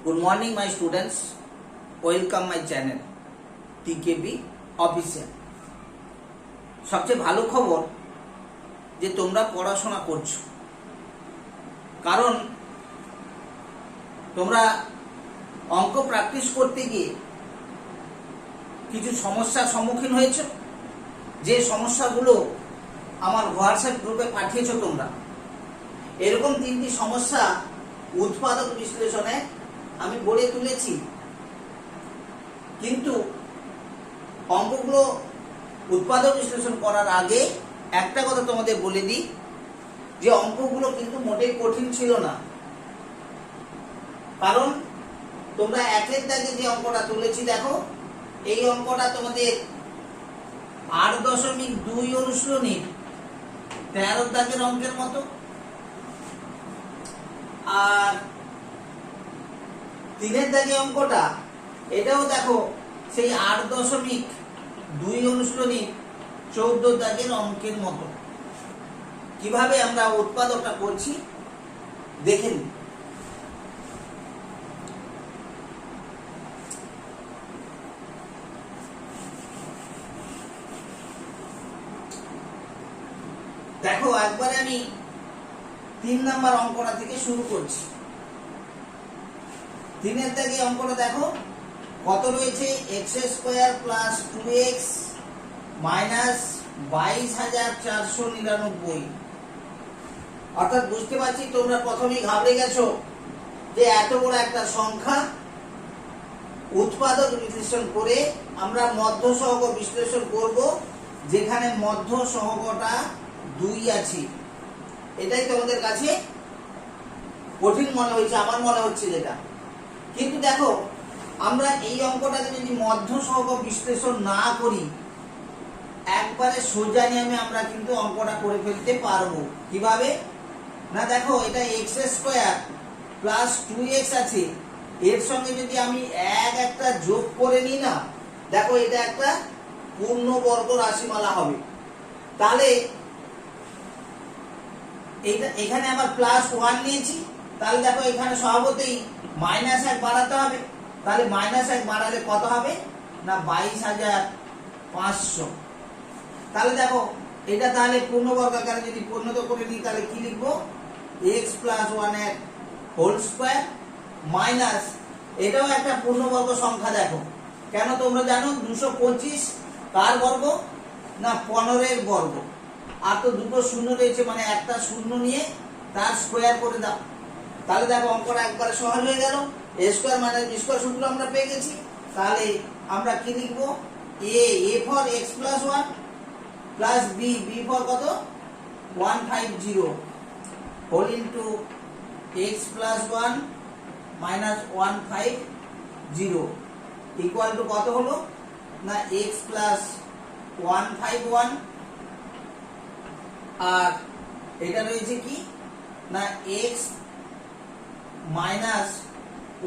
Good morning, my students. Welcome my channel TKB Official. সবচেয়ে ভালো খবর যে তোমরা পড়াশোনা করছো, কারণ তোমরা অঙ্ক প্র্যাকটিস করতে গিয়ে কিছু সমস্যার সম্মুখীন হয়েছো। যে সমস্যাগুলো আমার হোয়াটসঅ্যাপ গ্রুপে পাঠিয়েছো তোমরা, এরকম তিনটি সমস্যা উৎপাদক বিশ্লেষণে আমি গড়ে তুলেছি। কিন্তু অঙ্কগুলো উৎপাদক বিশ্লেষণ করার আগে একটা কথা তোমাদের বলে দিই, যে অঙ্কগুলো কিন্তু মোটেই কঠিন ছিল না। কারণ তোমরা একের দাগে যে অঙ্কটা তুলেছি, দেখো এই অঙ্কটা তোমাদের 8.2 অনুশীলনীর 13 দাগের অঙ্কের মতো, আর 3 দাগে অঙ্কটা এটাও দেখো সেই 8.2 অনুশীলনীর 14 দাগের অঙ্কের মতো। কিভাবে আমরা উৎপাদকটা করছি দেখে নিই। দেখো একবারে আমি 3 নাম্বার অঙ্কটা থেকে শুরু করছি। 3 দাগে অঙ্কটা দেখো কত রয়েছে, x² প্লাস 2x মাইনাস 22,499। অর্থাৎ বুঝতে পারছি তোমরা প্রথমেই ঘাবড়ে গেছো যে এত বড় একটা সংখ্যা উৎপাদক বিশ্লেষণ করে আমরা মধ্য সহগ বিশ্লেষণ করব, যেখানে মধ্য সহগটা 2 আছে। এটাই তোমাদের কাছে কঠিন মনে হয়েছে, আমার মনে হচ্ছে যেটা। কিন্তু দেখো আমরা এই অঙ্কটাকে যদি মধ্য সহগ বিশ্লেষণ না করি, একবারে সোজা নিয়মে আমরা কিন্তু অঙ্কটা করে ফেলতে পারবো। কিভাবে না, দেখো এটা x² প্লাস 2x আছে, এর সঙ্গে যদি আমি একটা যোগ করে নিই না, দেখো এটা একটা পূর্ণবর্গ রাশিমালা হবে। তাহলে এখানে আবার প্লাস 1 নিয়েছি, তাহলে দেখো এখানে স্বভাবতই -1 বাড়াতে হবে। তাহলে -1 বাড়ালে কত হবে না 22,500। তাহলে দেখো এটা তাহলে পূর্ণবর্গ আকারে যদি পরিণত করে নিই, তাহলে কি লিখবো, x + 1 এর হোল স্কয়ার মাইনাস, এটাও একটা পূর্ণবর্গ সংখ্যা। দেখো কেন তোমরা জানো 225 কার বর্গ না 15 এর বর্গ, আর তো দুটো শূন্য রয়েছে, মানে একটা শূন্য নিয়ে তার স্কয়ার করে দাও। তাহলে দেখো অঙ্কটা একবারে সহজ হয়ে গেল। a² - b² সূত্র আমরা পেয়ে গেছি। তাহলে আমরা কি লিখবো, a for x + 1 plus b for কত 150 whole into x + 1 minus 150 equal to কত হলো না x + 151, আর এটা রয়েছে কি না x -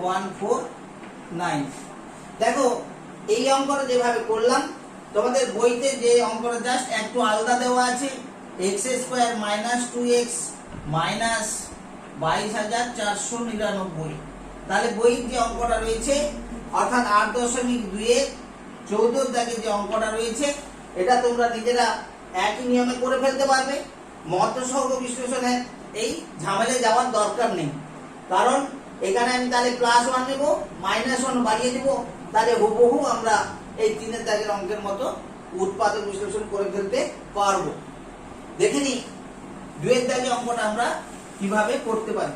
149। দেখো এই অঙ্কটা যেভাবে করলাম, তোমাদের বইতে যে অঙ্কটা জাস্ট একটু আলাদা দেওয়া আছে, x² মাইনাস 2x মাইনাস 22,499। তাহলে বইয়ের যে অঙ্কটা রয়েছে, অর্থাৎ 8.2 এর 14 দাগে যে অঙ্কটা রয়েছে, এটা তোমরা নিজেরা একই নিয়মে করে ফেলতে পারবে। মধ্য সহগ বিশ্লেষণে এই ঝামেলায় যাওয়ার দরকার নেই, কারণ এখানে আমি তাহলে +1 নেব, -1 বাড়িয়ে দিব, তাহলে হুবহু আমরা এই 3 দাগের অঙ্কের মতো উৎপাদক বিশ্লেষণ করে ফেলতে পারবো। দেখে নি 2 দাগের অঙ্কটা আমরা কিভাবে করতে পারি।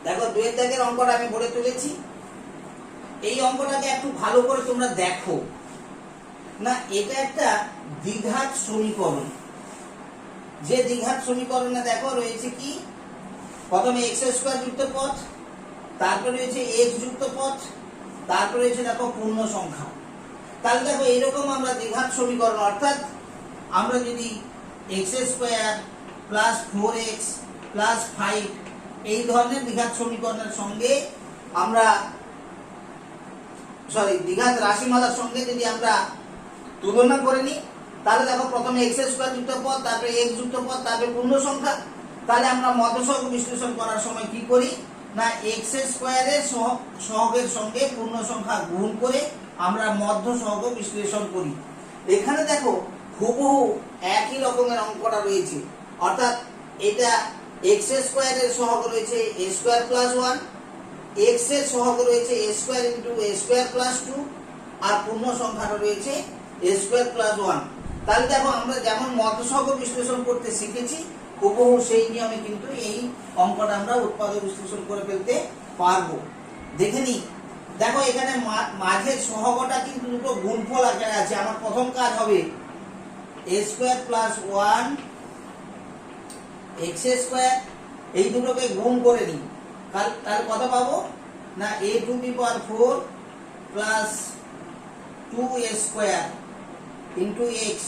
দেখো 2 দাগের অঙ্কটা আমি বলে তুলেছি। এই অঙ্কটাকে একটু ভালো করে তোমরা দেখো না, এটা একটা দ্বিঘাত সমীকরণ। যে দ্বিঘাত সমীকরণে দেখো রয়েছে কি, প্রথমে x² যুক্ত পদ তারপরে রয়েছে এক্স যুক্ত পদ, তারপরে রয়েছে দেখো পূর্ণ সংখ্যা। তাহলে দেখো এইরকম আমরা দ্বিঘাত সমীকরণ, অর্থাৎ আমরা যদি x square plus 4x plus 5 এই ধরনের দ্বিঘাত সমীকরণের সঙ্গে আমরা দ্বিঘাত রাশিমালার সঙ্গে যদি আমরা তুলনা করে নিই, তাহলে দেখো প্রথমে এক্স স্কোয়ার যুক্ত পদ, তারপরে এক্স যুক্ত পদ, তারপরে পূর্ণ সংখ্যা। তাহলে আমরা মধ্যসহগ বিশ্লেষণ করার সময় কি করি না, এক্স স্কোয়ারের সহগের সঙ্গে পূর্ণ সংখ্যা গুণ করে আমরা মধ্যসহগ বিশ্লেষণ করি। এখানে দেখো হুবহু একই রকমের অঙ্কটা রয়েছে, অর্থাৎ এটা এক্স স্কোয়ারের সহগ রয়েছে এ স্কোয়ার প্লাস 1, এক্স এর সহগ রয়েছে এ square into a square plus 2, আর পূর্ণ সংখ্যাটা রয়েছে এ স্কোয়ার প্লাস 1। তাহলে দেখো আমরা যেমন মধ্যসহগ বিশ্লেষণ করতে শিখেছি হুবহু সেই নিয়মে কিন্তু এই অঙ্কটা আমরা উৎপাদক বিশ্লেষণ করে ফেলতে পারবো। দেখে নিই, দেখো এখানে মাঝের সহগটা কিন্তু দুটো গুণফল আকারে আছে। আমার প্রথম কাজ হবে এ স্কোয়ার প্লাস 1 এক্স স্কোয়ার, এই দুটোকে গুণ করে নিই। তাহলে কত পাবো না, a two the power 4 plus 2a square into x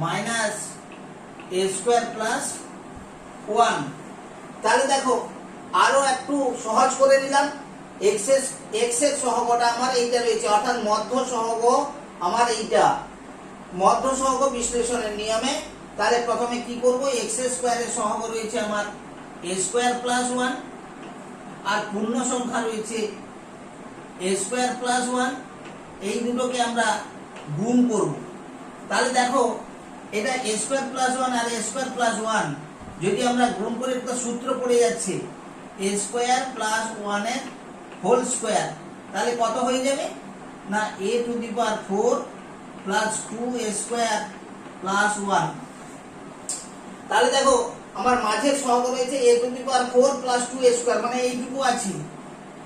minus a square plus 1। তাহলে দেখো আরো একটু সহজ করে নিলাম। এক্স এর সহগটা আমার এইটা রয়েছে, অর্থাৎ মধ্য সহগ আমার এইটা। মধ্য সহগ বিশ্লেষণের নিয়মে তাহলে প্রথমে কি করব, এক্স স্কোয়ারের সহগ রয়েছে আমার এ স্কোয়ার প্লাস 1, আর পূর্ণ সংখ্যা রয়েছে এ স্কোয়ার প্লাস 1। এই দুটোকে আমরা গুণ করব। তাহলে দেখো এটা এ স্কোয়ার প্লাস 1 আর এ স্কোয়ার প্লাস 1 যদি আমরা গুণ করে, একটা সূত্র পড়ে যাচ্ছে এ স্কোয়ার প্লাস 1 এর হোল স্কোয়ার। তাহলে কত হয়ে যাবে না, a two the power 4 plus 2a square plus 1। তাহলে দেখো আমার মাঝের সহগ রয়েছে a two the power 4 plus 2a square, মানে এইটুকু আছে।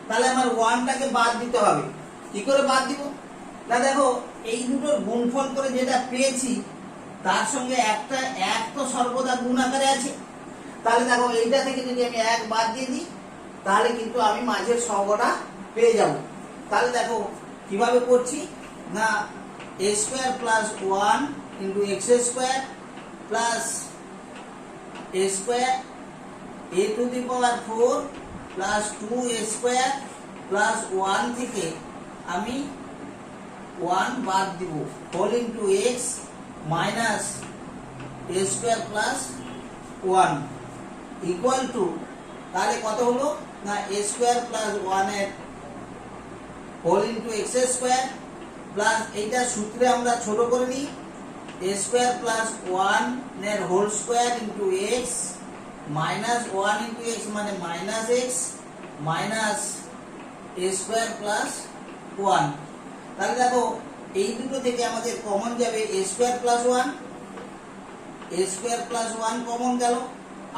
তাহলে আমার 1টাকে বাদ দিতে হবে। কি করে বাদ দিব না, দেখো এই দুটোর গুণফল করে যেটা পেয়েছি তার সঙ্গে একটা এক তো সর্বদা গুণ আকারে আছে। তাহলে দেখো এইটা থেকে যদি আমি 1 বাদ দিয়ে দিই তাহলে কিন্তু আমি মাঝের সহগটা পেয়ে যাব। তাহলে দেখো কিভাবে করছি না, a square plus 1 into x square plus a square a to the power 4 plus 2a square plus 1 থেকে আমি 1 বাদ দিব, whole into x minus a square plus 1 equal to, তাহলে কত হলো না, এ স্কোয়ার প্লাস 1 এর whole into x square plus এইটা সূত্রে আমরা ছোট করে নিই, এ স্কোয়ার প্লাস 1 এর whole square into x minus 1 into x মানে minus x minus a square plus 1। তাহলে দেখো এই দুটো থেকে আমাদের কমন যাবে a square plus 1, a square plus 1 common গেল।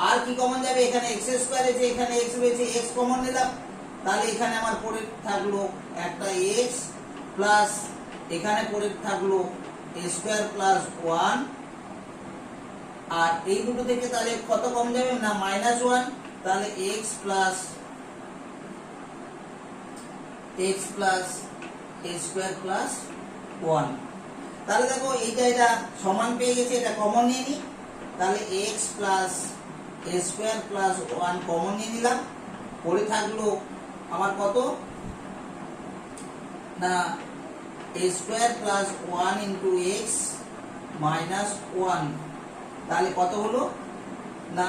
আর কি কমন যাবে, এখানে এক্স স্কোয়ার আছে, এখানে এক্স রয়েছে, এক্স কমন নিলাম। তাহলে এখানে আমার পড়ে থাকলো একটা এক্স প্লাস এখানে পড়ে থাকলো এ স্কোয়ার প্লাস 1, আর এই দুটো থেকে তাহলে কত কম যাবে না, মাইনাস 1। তাহলে x plus a square plus 1। তাহলে দেখো এটা সমান পেয়ে গেছে, এটা কমন নিয়ে নিই। তাহলে x plus a square plus 1 common নিয়ে নিলাম। পড়ে থাকলো আমার কত না, a square plus 1 into x minus 1। তাহলে কত হলো না,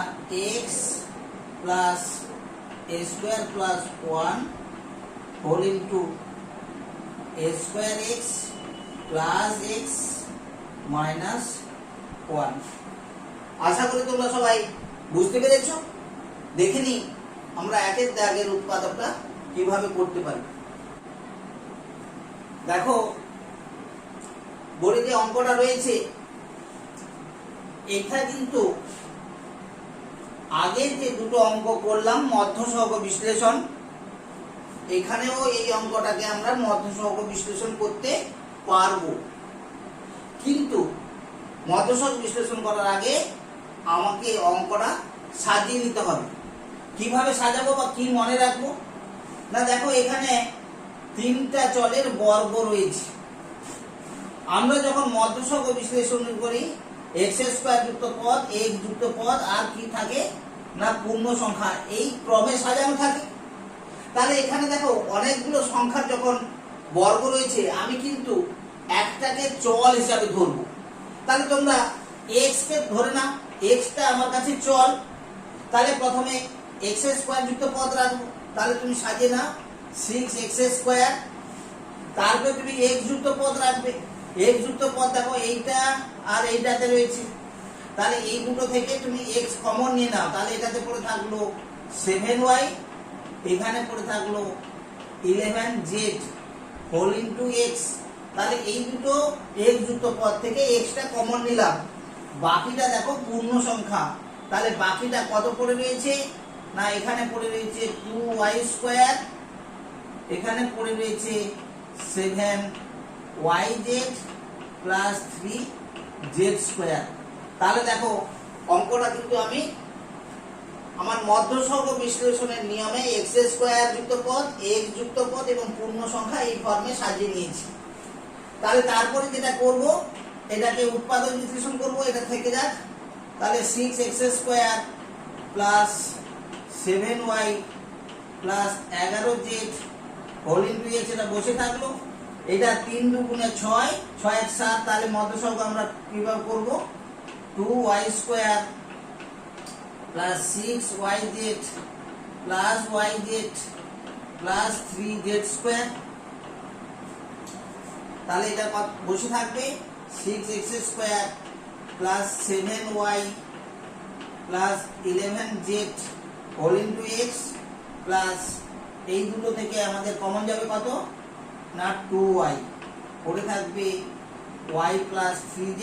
x plus a square plus 1 whole into a square x plus x minus 1। আশা করি তোমরা সবাই বুঝতে পেরেছ। দেখে নি আমরা একের দাগের উৎপাদকটা কিভাবে করতে পারি। দেখো বোর্ডে যে অঙ্কটা রয়েছে এটা কিন্তু আগে যে দুটো অঙ্ক করলাম মধ্যসহগ বিশ্লেষণ, এখানেও এই অঙ্কটাকে আমরা মধ্যসহগ বিশ্লেষণ করতে পারবো। কিন্তু মধ্যসহগ বিশ্লেষণ করার আগে আমাকে অঙ্কটা সাজিয়ে নিতে হবে। কিভাবে সাজাবো বা কি মনে রাখবো না দেখো এখানে তিনটা চলের বর্গ রয়েছে। আমরা যখন মধ্যসহগ বিশ্লেষণ করি x স্কয়ার যুক্ত পদ x যুক্ত পদ আর কি থাকে না পূর্ণ সংখ্যা, এই ক্রমে সাজানো থাকে। তাহলে এখানে দেখো অনেকগুলো সংখ্যার যখন বর্গ রয়েছে আমি কিন্তু একটাকে চল হিসাবে ধরবো। তাহলে তোমরা x কে ধরে নাও, x টা আমার কাছে চল। তাহলে প্রথমে x স্কয়ার যুক্ত পদ রাখবো। তাহলে তুমি সাজিয়ে নাও 6x স্কয়ার, তারপরে তুমি x যুক্ত পদ রাখবে। x যুক্ত পদ দেখো এইটা আর এইটাতে রয়েছে, তাহলে এই দুটো থেকে তুমি x কমন নিয়ে নাও। তাহলে এটাতে পড়ে থাকলো 7y, এখানে পড়ে থাকলো 11z হোল ইনটু x। তাহলে এই দুটো x যুক্ত পদ থেকে x টা কমন নিলাম। বাকিটা দেখো পূর্ণ সংখ্যা, তাহলে বাকিটা কত পড়ে রয়েছে না এখানে পড়ে রয়েছে 2y স্কয়ার, এখানে পড়ে রয়েছে 7yz প্লাস 3z স্কয়ার। তাহলে দেখো অঙ্কটা কিন্তু আমি আমার মধ্যসহগ বিশ্লেষণের নিয়মে x স্কয়ার যুক্ত পদ x যুক্ত পদ এবং পূর্ণ সংখ্যা এই ফর্মে সাজিয়ে নিয়েছি। তাহলে তারপরে যেটা করব এটাকে উৎপাদক বিশ্লেষণ করব, এটা থেকে যাক। তাহলে 6x square plus 7y plus 11z whole into x, এটা বসে থাকলো। এটা 3 দুগুণে 6, 6 এক 7। তাহলে মধ্যসহগ আমরা কিভাবে করব 2y square plus 6yz plus yz plus 3z square. তাহলে এটা বসে থাকবে 6x square plus 7y plus 11z whole into x plus এই দুটো থেকে আমাদের কমন যাবে কত না 2y, পড়ে থাকবে y প্লাস 3z।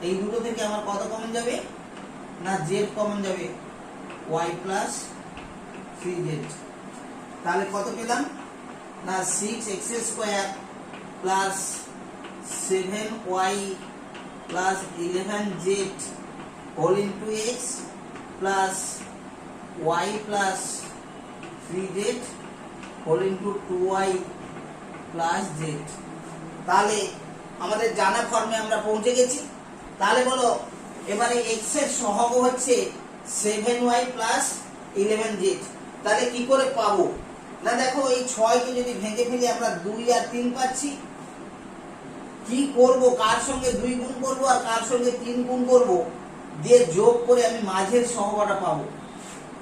এই দুটো থেকে আমার কত কমন যাবে না z কমন যাবে y প্লাস 3z। তাহলে কত পেলাম না 6x square plus 7y plus 11z whole into x plus y plus 3z whole into 2y plus z। তাহলে আমাদের জানা ফর্মে আমরা পৌঁছে গেছি। তাহলে বলো এবারে x এর সহগ হচ্ছে 7y প্লাস 11z। তাহলে কি করে পাবো না দেখো এই 6 কে যদি ভেঙে ফেলি আমরা 2 আর 3 পাচ্ছি। কি করব, কার সঙ্গে 2 গুণ করব আর কার সঙ্গে 3 গুণ করব, দিয়ে যোগ করে আমি মাঝের সহগটা পাবো।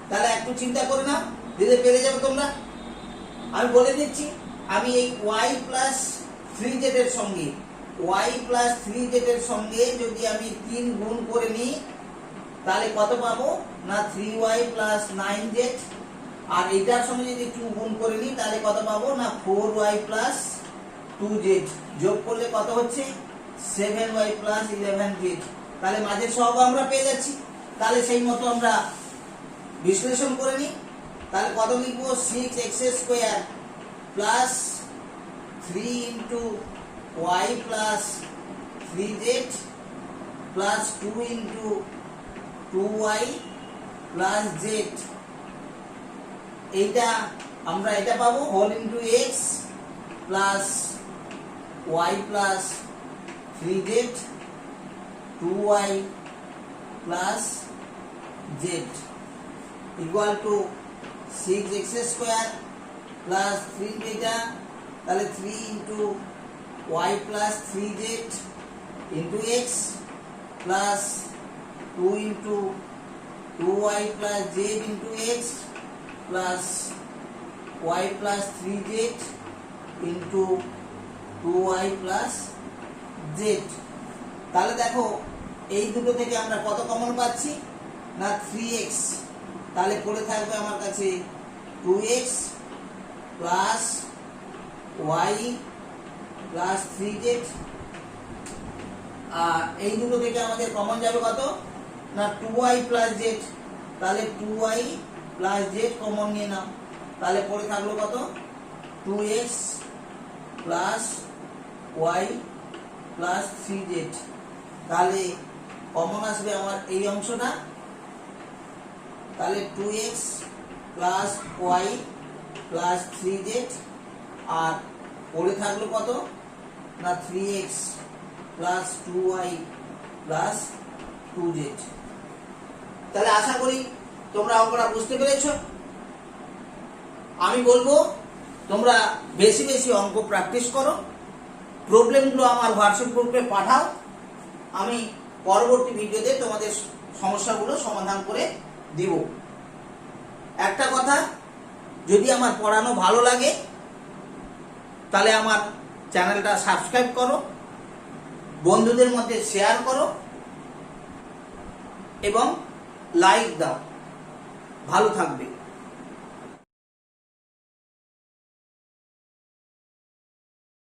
তাহলে একটু চিন্তা করে নাও, দিলে পেরে যাবে তোমরা। আমি বলে দিচ্ছি, আমি এই y প্লাস 3z এর সঙ্গে y প্লাস 3z এর সঙ্গে যদি আমি 3 গুণ করে নিই তাহলে কত পাবো না 3y প্লাস 9z, আর এটার সঙ্গে যদি 2 গুণ করে নিই তাহলে কত পাবো না 4y প্লাস 2z, যোগ করলে কত হচ্ছে 7y প্লাস 11z। তাহলে মাঝের সহগ আমরা পেয়ে যাচ্ছি। তাহলে সেই মতো আমরা বিশ্লেষণ করে নিই। তাহলে কত লিখবো 6x square plus 3 into y plus 3z plus 2 into 2y plus z। এইটা আমরা এটা পাবো whole into x plus y plus 3z 2y plus z equal to 6x square plus 3 এটা, তাহলে 3 into y plus 3z into x plus 2 into 2y plus z into x plus y plus 3z into 2y plus z। তাহলে দেখো এই দুটো থেকে আমরা কত common পাচ্ছি না 3x। তাহলে পড়ে থাকবে আমার কাছে 2x plus y plus 3z, আর এই দুটো থেকে আমাদের কমন যাবে কত না 2y প্লাস z। তাহলে 2y প্লাস z কমন নিয়ে নাও। তাহলে পড়ে থাকলো কত 2x plus y plus 3z। তাহলে কমন আসবে আমার এই অংশটা। তাহলে 2x plus y plus 3z, আর পড়ে থাকলো কত না 3x plus 2y plus 2z। তাহলে আশা করি তোমরা অঙ্কটা বুঝতে পেরেছো। আমি বলবো তোমরা বেশি বেশি অঙ্ক প্র্যাকটিস করো, প্রবলেমগুলো আমার হোয়াটসঅ্যাপ গ্রুপে পাঠাও, আমি পরবর্তী ভিডিওতে তোমাদের সমস্যাগুলো সমাধান করে দিব। একটা কথা, যদি আমার পড়ানো ভালো লাগে তাহলে আমার চ্যানেলটা সাবস্ক্রাইব করো, বন্ধুদের মধ্যে শেয়ার করো এবং লাইক দাও। ভালো থাকবে।